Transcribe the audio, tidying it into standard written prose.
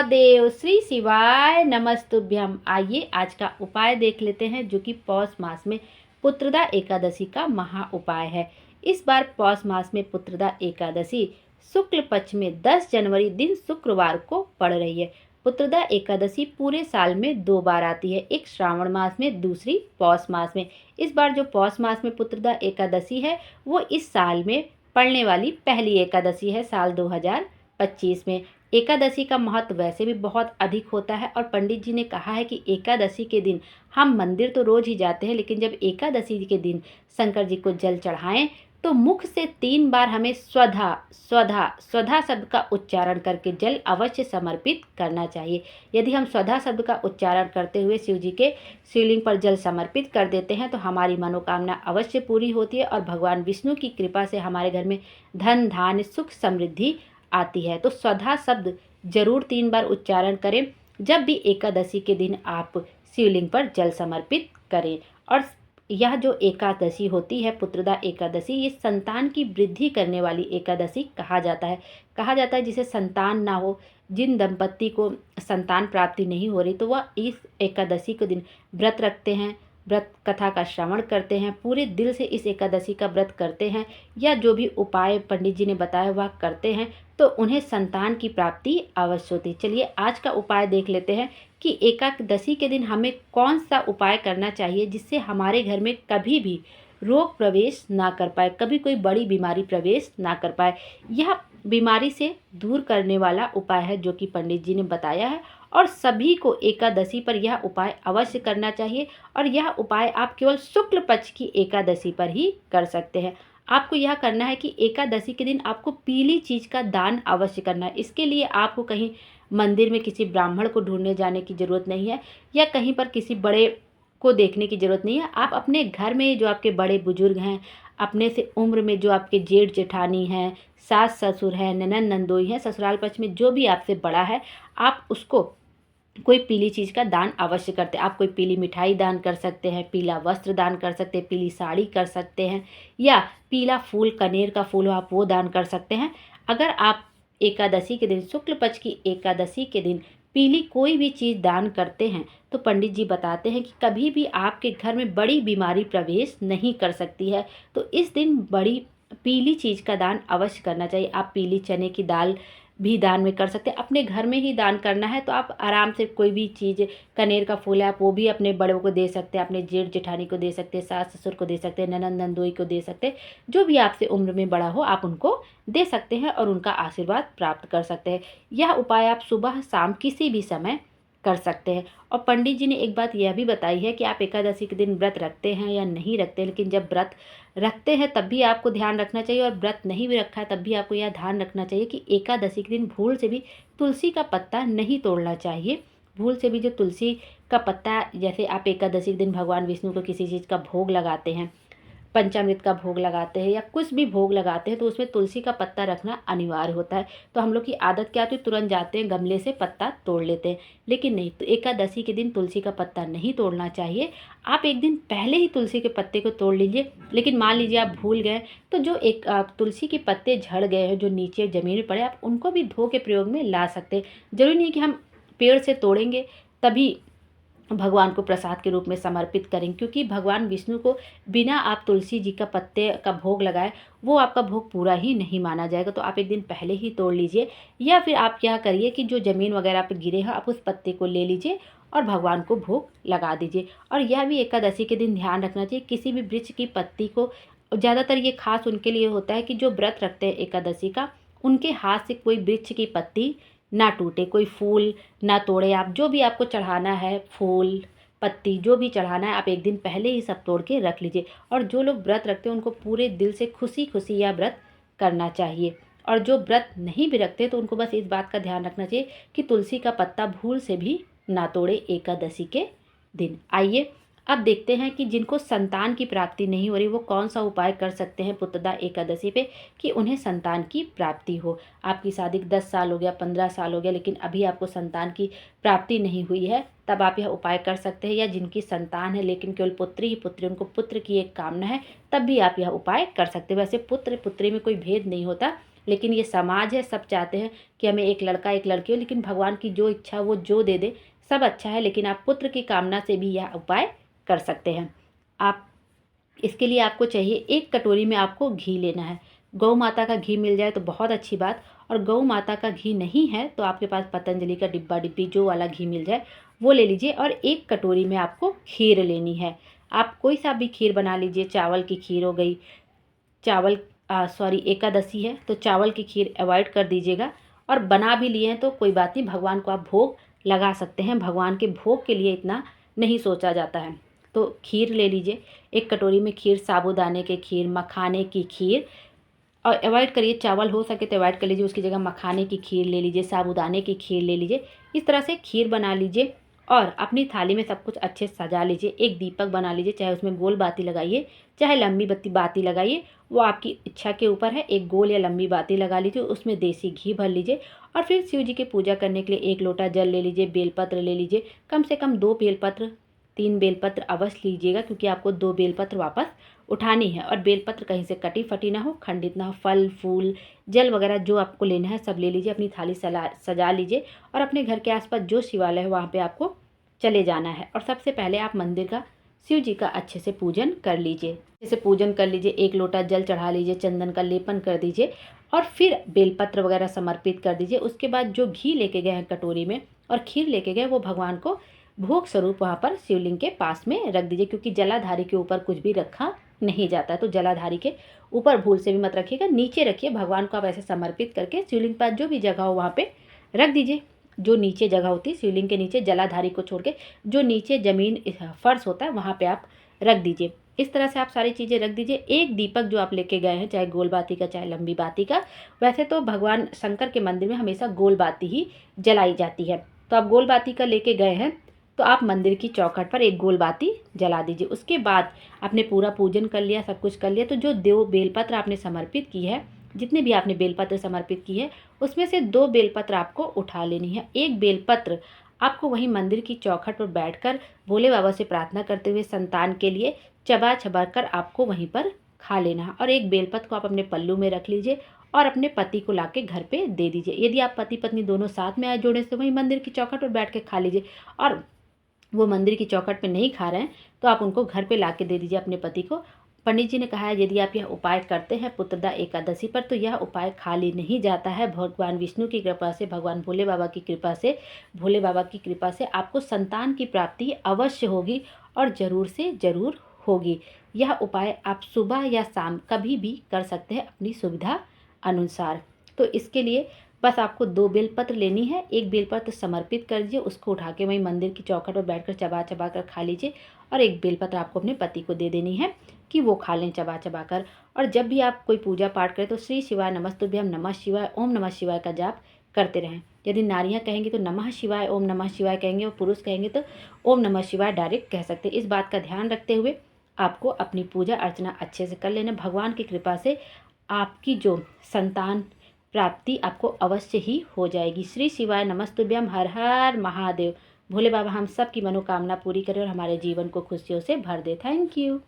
महादेव, श्री शिवाय नमस्तुभ्यम। आइए आज का उपाय देख लेते हैं, जो कि पौष मास में पुत्रदा एकादशी का महा उपाय है। इस बार पौष मास में पुत्रदा एकादशी शुक्ल पक्ष में 10 जनवरी दिन शुक्रवार को पड़ रही है। पुत्रदा एकादशी पूरे साल में 2 बार आती है, एक श्रावण मास में, दूसरी पौष मास में। इस बार जो पौष मास में पुत्रदा एकादशी है वो इस साल में पड़ने वाली पहली एकादशी है साल 2025 में। एकादशी का महत्व वैसे भी बहुत अधिक होता है और पंडित जी ने कहा है कि एकादशी के दिन हम मंदिर तो रोज ही जाते हैं, लेकिन जब एकादशी के दिन शंकर जी को जल चढ़ाएं तो मुख से 3 बार हमें स्वधा स्वधा स्वधा शब्द का उच्चारण करके जल अवश्य समर्पित करना चाहिए। यदि हम स्वधा शब्द का उच्चारण करते हुए शिव जी के शिवलिंग पर जल समर्पित कर देते हैं तो हमारी मनोकामना अवश्य पूरी होती है और भगवान विष्णु की कृपा से हमारे घर में धन धान्य सुख समृद्धि आती है। तो स्वधा शब्द जरूर 3 बार उच्चारण करें जब भी एकादशी के दिन आप शिवलिंग पर जल समर्पित करें। और यह जो एकादशी होती है पुत्रदा एकादशी, ये संतान की वृद्धि करने वाली एकादशी कहा जाता है जिसे संतान ना हो, जिन दंपत्ति को संतान प्राप्ति नहीं हो रही, तो वह इस एकादशी के दिन व्रत रखते हैं, व्रत कथा का श्रवण करते हैं, पूरे दिल से इस एकादशी का व्रत करते हैं या जो भी उपाय पंडित जी ने बताया वह करते हैं, तो उन्हें संतान की प्राप्ति अवश्य होती है। चलिए आज का उपाय देख लेते हैं कि एकादशी के दिन हमें कौन सा उपाय करना चाहिए जिससे हमारे घर में कभी भी रोग प्रवेश ना कर पाए, कभी कोई बड़ी बीमारी प्रवेश ना कर पाए। यह बीमारी से दूर करने वाला उपाय है जो कि पंडित जी ने बताया है और सभी को एकादशी पर यह उपाय अवश्य करना चाहिए। और यह उपाय आप केवल शुक्ल पक्ष की एकादशी पर ही कर सकते हैं। आपको यह करना है कि एकादशी के दिन आपको पीली चीज़ का दान अवश्य करना है। इसके लिए आपको कहीं मंदिर में किसी ब्राह्मण को ढूंढने जाने की ज़रूरत नहीं है या कहीं पर किसी बड़े को देखने की ज़रूरत नहीं है। आप अपने घर में जो आपके बड़े बुजुर्ग हैं, अपने से उम्र में जो आपके जेठ जेठानी हैं, सास ससुर हैं, ननंद नंदोई हैं, ससुराल पक्ष में जो भी आपसे बड़ा है, आप उसको कोई पीली चीज़ का दान अवश्य करते हैं। आप कोई पीली मिठाई दान कर सकते हैं, पीला वस्त्र दान कर सकते हैं, पीली साड़ी कर सकते हैं या पीला फूल, कनेर का फूल हो आप वो दान कर सकते हैं। अगर आप एकादशी के दिन, शुक्ल पक्ष की एकादशी के दिन पीली कोई भी चीज़ दान करते हैं तो पंडित जी बताते हैं कि कभी भी आपके घर में बड़ी बीमारी प्रवेश नहीं कर सकती है। तो इस दिन बड़ी पीली चीज़ का दान अवश्य करना चाहिए। आप पीली चने की दाल भी दान में कर सकते हैं। अपने घर में ही दान करना है तो आप आराम से कोई भी चीज़, कनेर का फूल है आप वो भी अपने बड़ों को दे सकते हैं, अपने जेठ जेठानी को दे सकते हैं, सास ससुर को दे सकते हैं, ननंद नंदोई को दे सकते हैं। जो भी आपसे उम्र में बड़ा हो आप उनको दे सकते हैं और उनका आशीर्वाद प्राप्त कर सकते हैं। यह उपाय आप सुबह शाम किसी भी समय कर सकते हैं। और पंडित जी ने एक बात यह भी बताई है कि आप एकादशी के दिन व्रत रखते हैं या नहीं रखते, लेकिन जब व्रत रखते हैं तब भी आपको ध्यान रखना चाहिए और व्रत नहीं भी रखा है तब भी आपको यह ध्यान रखना चाहिए कि एकादशी के दिन भूल से भी तुलसी का पत्ता नहीं तोड़ना चाहिए। भूल से भी जो तुलसी का पत्ता, जैसे आप एकादशी के दिन भगवान विष्णु को किसी चीज़ का भोग लगाते हैं, पंचामृत का भोग लगाते हैं या कुछ भी भोग लगाते हैं, तो उसमें तुलसी का पत्ता रखना अनिवार्य होता है। तो हम लोग की आदत क्या होती है, तुरंत जाते हैं गमले से पत्ता तोड़ लेते हैं, लेकिन नहीं, तो एकादशी के दिन तुलसी का पत्ता नहीं तोड़ना चाहिए। आप एक दिन पहले ही तुलसी के पत्ते को तोड़ लीजिए। लेकिन मान लीजिए आप भूल गए तो जो एक तुलसी के पत्ते झड़ गए हैं, जो नीचे ज़मीन में पड़े, आप उनको भी धो के प्रयोग में ला सकते हैं। जरूरी नहीं कि हम पेड़ से तोड़ेंगे तभी भगवान को प्रसाद के रूप में समर्पित करें, क्योंकि भगवान विष्णु को बिना आप तुलसी जी का पत्ते का भोग लगाए वो आपका भोग पूरा ही नहीं माना जाएगा। तो आप एक दिन पहले ही तोड़ लीजिए या फिर आप क्या करिए कि जो ज़मीन वगैरह पे गिरे हैं आप उस पत्ते को ले लीजिए और भगवान को भोग लगा दीजिए। और यह भी एकादशी के दिन ध्यान रखना चाहिए, किसी भी वृक्ष की पत्ती को, ज़्यादातर ये खास उनके लिए होता है कि जो व्रत रखते हैं एकादशी का, उनके हाथ से कोई वृक्ष की पत्ती ना टूटे, कोई फूल ना तोड़े। आप जो भी आपको चढ़ाना है, फूल पत्ती जो भी चढ़ाना है, आप एक दिन पहले ही सब तोड़ के रख लीजिए। और जो लोग व्रत रखते हैं उनको पूरे दिल से खुशी खुशी यह व्रत करना चाहिए। और जो व्रत नहीं भी रखते तो उनको बस इस बात का ध्यान रखना चाहिए कि तुलसी का पत्ता भूल से भी ना तोड़े एकादशी के दिन। आइए अब देखते हैं कि जिनको संतान की प्राप्ति नहीं हो रही वो कौन सा उपाय कर सकते हैं पुत्रदा एकादशी पे कि उन्हें संतान की प्राप्ति हो। आपकी शादी 10 साल हो गया, 15 साल हो गया, लेकिन अभी आपको संतान की प्राप्ति नहीं हुई है, तब आप यह उपाय कर सकते हैं। या जिनकी संतान है लेकिन केवल पुत्री ही पुत्री, उनको पुत्र की एक कामना है, तब भी आप यह उपाय कर सकते हैं। वैसे पुत्र पुत्री में कोई भेद नहीं होता, लेकिन ये समाज है, सब चाहते हैं कि हमें एक लड़का एक लड़की हो, लेकिन भगवान की जो इच्छा वो जो दे दे सब अच्छा है। लेकिन आप पुत्र की कामना से भी यह उपाय कर सकते हैं। आप इसके लिए आपको चाहिए, 1 कटोरी में आपको घी लेना है। गौ माता का घी मिल जाए तो बहुत अच्छी बात, और गौ माता का घी नहीं है तो आपके पास पतंजलि का डिब्बा डिब्बी जो वाला घी मिल जाए वो ले लीजिए। और 1 कटोरी में आपको खीर लेनी है। आप कोई सा भी खीर बना लीजिए, चावल की खीर हो गई, चावल एकादशी है तो चावल की खीर अवॉइड कर दीजिएगा। और बना भी लिए हैं तो कोई बात नहीं, भगवान को आप भोग लगा सकते हैं, भगवान के भोग के लिए इतना नहीं सोचा जाता है। तो खीर ले लीजिए, 1 कटोरी में खीर, साबूदाने के खीर, मखाने की खीर, और अवॉइड करिए, चावल हो सके तो अवॉइड कर लीजिए, उसकी जगह मखाने की खीर ले लीजिए, साबूदाने की खीर ले लीजिए। इस तरह से खीर बना लीजिए और अपनी थाली में सब कुछ अच्छे से सजा लीजिए। एक दीपक बना लीजिए, चाहे उसमें गोल बाती लगाइए चाहे लंबी बाती लगाइए, वो आपकी इच्छा के ऊपर है। एक गोल या लंबी बाती लगा लीजिए, उसमें देसी घी भर लीजिए और फिर शिव जी की पूजा करने के लिए 1 लोटा जल ले लीजिए, बेलपत्र ले लीजिए, कम से कम 2 बेलपत्र 3 बेलपत्र अवश्य लीजिएगा, क्योंकि आपको 2 बेलपत्र वापस उठानी है। और बेलपत्र कहीं से कटी फटी ना हो, खंडित ना हो। फल फूल जल वगैरह जो आपको लेना है सब ले लीजिए, अपनी थाली सजा लीजिए और अपने घर के आसपास जो शिवालय है वहाँ पे आपको चले जाना है। और सबसे पहले आप मंदिर का, शिव जी का अच्छे से पूजन कर लीजिए। जैसे पूजन कर लीजिए, 1 लोटा जल चढ़ा लीजिए, चंदन का लेपन कर दीजिए और फिर बेलपत्र वगैरह समर्पित कर दीजिए। उसके बाद जो घी लेके गए हैं कटोरी में और खीर लेके गए, वो भगवान को भोग स्वरूप वहाँ पर शिवलिंग के पास में रख दीजिए, क्योंकि जलाधारी के ऊपर कुछ भी रखा नहीं जाता है। तो जलाधारी के ऊपर भूल से भी मत रखिएगा, नीचे रखिए। भगवान को आप ऐसे समर्पित करके शिवलिंग के पास जो भी जगह हो वहाँ पे रख दीजिए। जो नीचे जगह होती है शिवलिंग के नीचे, जलाधारी को छोड़ के जो नीचे ज़मीन फर्श होता है वहाँ पे आप रख दीजिए। इस तरह से आप सारी चीज़ें रख दीजिए। एक दीपक जो आप लेके गए हैं, चाहे गोल बाती का चाहे लंबी बाती का, वैसे तो भगवान शंकर के मंदिर में हमेशा गोल बाती ही जलाई जाती है, तो आप गोल बाती का लेके गए हैं तो आप मंदिर की चौखट पर एक गोल बाती जला दीजिए। उसके बाद आपने पूरा पूजन कर लिया, सब कुछ कर लिया, तो जो 2 बेलपत्र आपने समर्पित की है, जितने भी आपने बेलपत्र समर्पित की है उसमें से 2 बेलपत्र आपको उठा लेनी है। 1 बेलपत्र आपको वहीं मंदिर की चौखट पर बैठकर भोले बाबा से प्रार्थना करते हुए संतान के लिए चबा चबा कर आपको वहीं पर खा लेना है। और 1 बेलपत्र को आप अपने पल्लू में रख लीजिए और अपने पति को लाके घर पे दे दीजिए। यदि आप पति पत्नी दोनों साथ में आए जोड़े से, वहीं मंदिर की चौखट पर बैठ के खा लीजिए। और वो मंदिर की चौखट पे नहीं खा रहे हैं तो आप उनको घर पे लाके दे दीजिए अपने पति को। पंडित जी ने कहा है, यदि आप यह उपाय करते हैं पुत्रदा एकादशी पर, तो यह उपाय खाली नहीं जाता है। भगवान विष्णु की कृपा से, भगवान भोले बाबा की कृपा से, भोले बाबा की कृपा से आपको संतान की प्राप्ति अवश्य होगी और ज़रूर से ज़रूर होगी। यह उपाय आप सुबह या शाम कभी भी कर सकते हैं अपनी सुविधा अनुसार। तो इसके लिए बस आपको 2 बेलपत्र लेनी है, 1 बेलपत्र समर्पित कर दीजिए, उसको उठा के वहीं मंदिर की चौखट पर बैठकर चबा चबा कर खा लीजिए। और 1 बेलपत्र आपको अपने पति को दे देनी है कि वो खा लें चबा चबा कर। और जब भी आप कोई पूजा पाठ करें तो श्री शिवाय नमस्तुभ्यम नमः शिवाय ओम नमः शिवाय का जाप करते रहें। यदि नारियाँ कहेंगी तो नमः शिवाय ओम नमः शिवाय कहेंगे, और पुरुष कहेंगे तो ओम नमः शिवाय डायरेक्ट कह सकते हैं। इस बात का ध्यान रखते हुए आपको अपनी पूजा अर्चना अच्छे से कर लेना। भगवान की कृपा से आपकी जो संतान प्राप्ति आपको अवश्य ही हो जाएगी। श्री शिवाय नमस्तुभ्यम। हर हर महादेव। भोले बाबा हम सब की मनोकामना पूरी करें और हमारे जीवन को खुशियों से भर दे। Thank you.